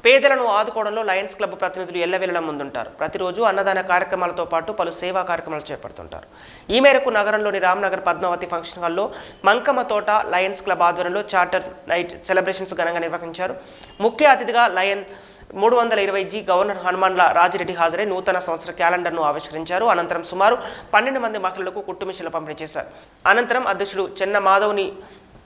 పేదలను ఆదుకోవడంలో Lions club ప్రతినిధులు ఎల్లవేళలా ముందుంటారు. ప్రతిరోజు అన్నదాన కార్యక్రమాలతో పాటు పలు సేవా కార్యక్రమాలు చేపడుతుంటారు. ఈ మేరకు నగరంలోని రామ్నగర్ పద్మావతి ఫంక్షన్ హాల్లో మంకమ్మ తోట లయన్స్ క్లబ్ ఆధ్వర్యంలో చార్టర్ నైట్ సెలబ్రేషన్స్ ఘనంగా నిర్వహించారు. ముఖ్య అతిథిగా లయన్ 320G గవర్నర్ హనుమాన్ల రాజిరెడ్డి హాజరై నూతన సంవత్సర క్యాలెండర్ను ఆవిష్కరించారు. అనంతరం సుమారు 12 మంది మహిళలకు కుట్టుమిషన్లు పంపిణీ చేశారు. అనంతరం అధ్యక్షుడు చెన్న మాధవ్ని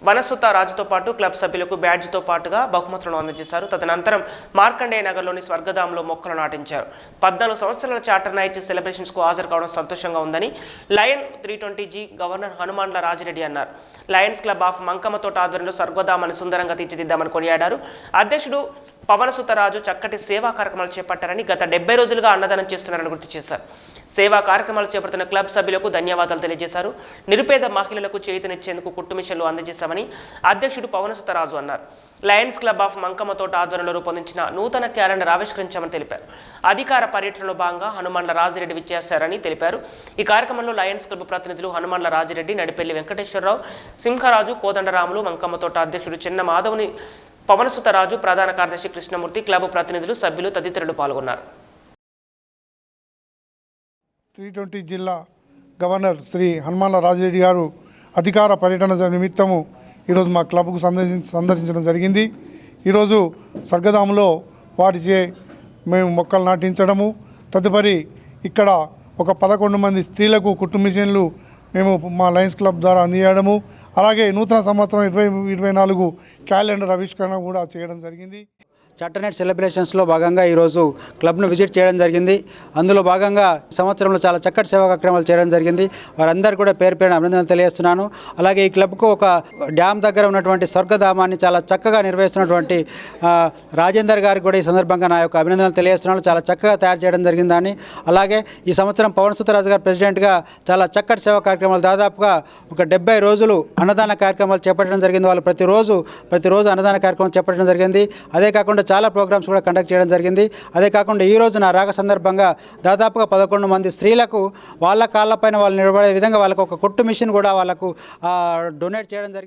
వనసుత రాజుతో పాటు క్లబ్ సభ్యులకు బ్యాడ్జ్తో పాటుగా బహుమతులను అందజేశారు. తదనంతరం మార్కండేయ నగర్లోని స్వర్గధామంలో మొక్కలు నాటించారు. 14 సంవత్సరాల చార్టర్ నైట్ సెలబ్రేషన్స్కు హాజరు కావడం సంతోషంగా ఉందని లయన్ 320G గవర్నర్ హనుమాన్ల రాజిరెడ్డి అన్నారు. లయన్స్ క్లబ్ ఆఫ్ మంకమ్మ తోట ఆధ్వర్యంలో స్వర్గధామాన్ని సుందరంగా తీర్చిదిద్దామని కొనియాడారు. అధ్యక్షుడు పవనసుత రాజు చక్కటి సేవా కార్యక్రమాలు చేపట్టారని, గత 70 రోజులుగా అన్నదానం చేస్తున్నారని గుర్తు చేశారు. సేవా కార్యక్రమాలు చేపడుతున్న క్లబ్ సభ్యులకు ధన్యవాదాలు తెలియజేశారు. నిరుపేద మహిళలకు చేయూతనిచ్చేందుకు కుట్టుమిషన్లు అందజేశామని అధ్యక్షుడు పవనసుత రాజు అన్నారు. లయన్స్ క్లబ్ ఆఫ్ మంకమ్మ తోట ఆధ్వర్యంలో రూపొందించిన నూతన క్యాలెండర్ ఆవిష్కరించామని తెలిపారు. అధికార పర్యటనలో భాగంగా హనుమాన్ల రాజిరెడ్డి విచ్చేశారని తెలిపారు. ఈ కార్యక్రమంలో లయన్స్ క్లబ్ ప్రతినిధులు హనుమాన్ల రాజిరెడ్డి, నడిపెల్లి వెంకటేశ్వరరావు, సింహరాజు, కోదండరాములు, మంకమ్మ తోట అధ్యక్షుడు చిన్న మాధవ్ని, పవనసుత రాజు, ప్రధాన కార్యదర్శి కృష్ణమూర్తి, క్లబ్ ప్రతినిధులు, సభ్యులు తదితరులు పాల్గొన్నారు. 320 జిల్లా గవర్నర్ శ్రీ హనుమాన్ల రాజిరెడ్డి గారు అధికార పర్యటన నిమిత్తము ఈరోజు మా క్లబ్కు సందర్శించడం జరిగింది. ఈరోజు స్వర్గధామంలో వాటిచే మేము మొక్కలు నాటించడము, తదుపరి ఇక్కడ ఒక 11 మంది స్త్రీలకు కుట్టు మిషన్లు మేము మా లయన్స్ క్లబ్ ద్వారా అందించడము, అలాగే నూతన సంవత్సరం 2024 క్యాలెండర్ ఆవిష్కరణ కూడా చేయడం జరిగింది. చార్టర్ నైట్ సెలబ్రేషన్స్లో భాగంగా ఈరోజు క్లబ్ను విజిట్ చేయడం జరిగింది. అందులో భాగంగా సంవత్సరంలో చాలా చక్కటి సేవా కార్యక్రమాలు చేయడం జరిగింది. వారందరూ కూడా పేరు పేరున అభినందనలు తెలియజేస్తున్నాను. అలాగే ఈ క్లబ్కు ఒక డ్యామ్ దగ్గర ఉన్నటువంటి స్వర్గధామాన్ని చాలా చక్కగా నిర్వహిస్తున్నటువంటి రాజేందర్ గారికి కూడా ఈ సందర్భంగా నా యొక్క అభినందనలు తెలియజేస్తున్నాను. చాలా చక్కగా తయారు చేయడం జరిగిందని, అలాగే ఈ సంవత్సరం పవనసుత రాజు గారు ప్రెసిడెంట్గా చాలా చక్కటి సేవా కార్యక్రమాలు దాదాపుగా ఒక 70 రోజులు అన్నదాన కార్యక్రమాలు చేపట్టడం జరిగింది. వాళ్ళు ప్రతిరోజు అన్నదాన కార్యక్రమం చేపట్టడం జరిగింది. అదే కాకుండా చాలా ప్రోగ్రామ్స్ కూడా కండక్ట్ చేయడం జరిగింది. అదే కాకుండా ఈ రోజు నా రాక సందర్భంగా దాదాపుగా 11 మంది స్త్రీలకు వాళ్ళ కాళ్ళపైన వాళ్ళు నిలబడే విధంగా వాళ్ళకు ఒక కుట్టు మిషన్ కూడా వాళ్ళకు డొనేట్ చేయడం జరిగింది.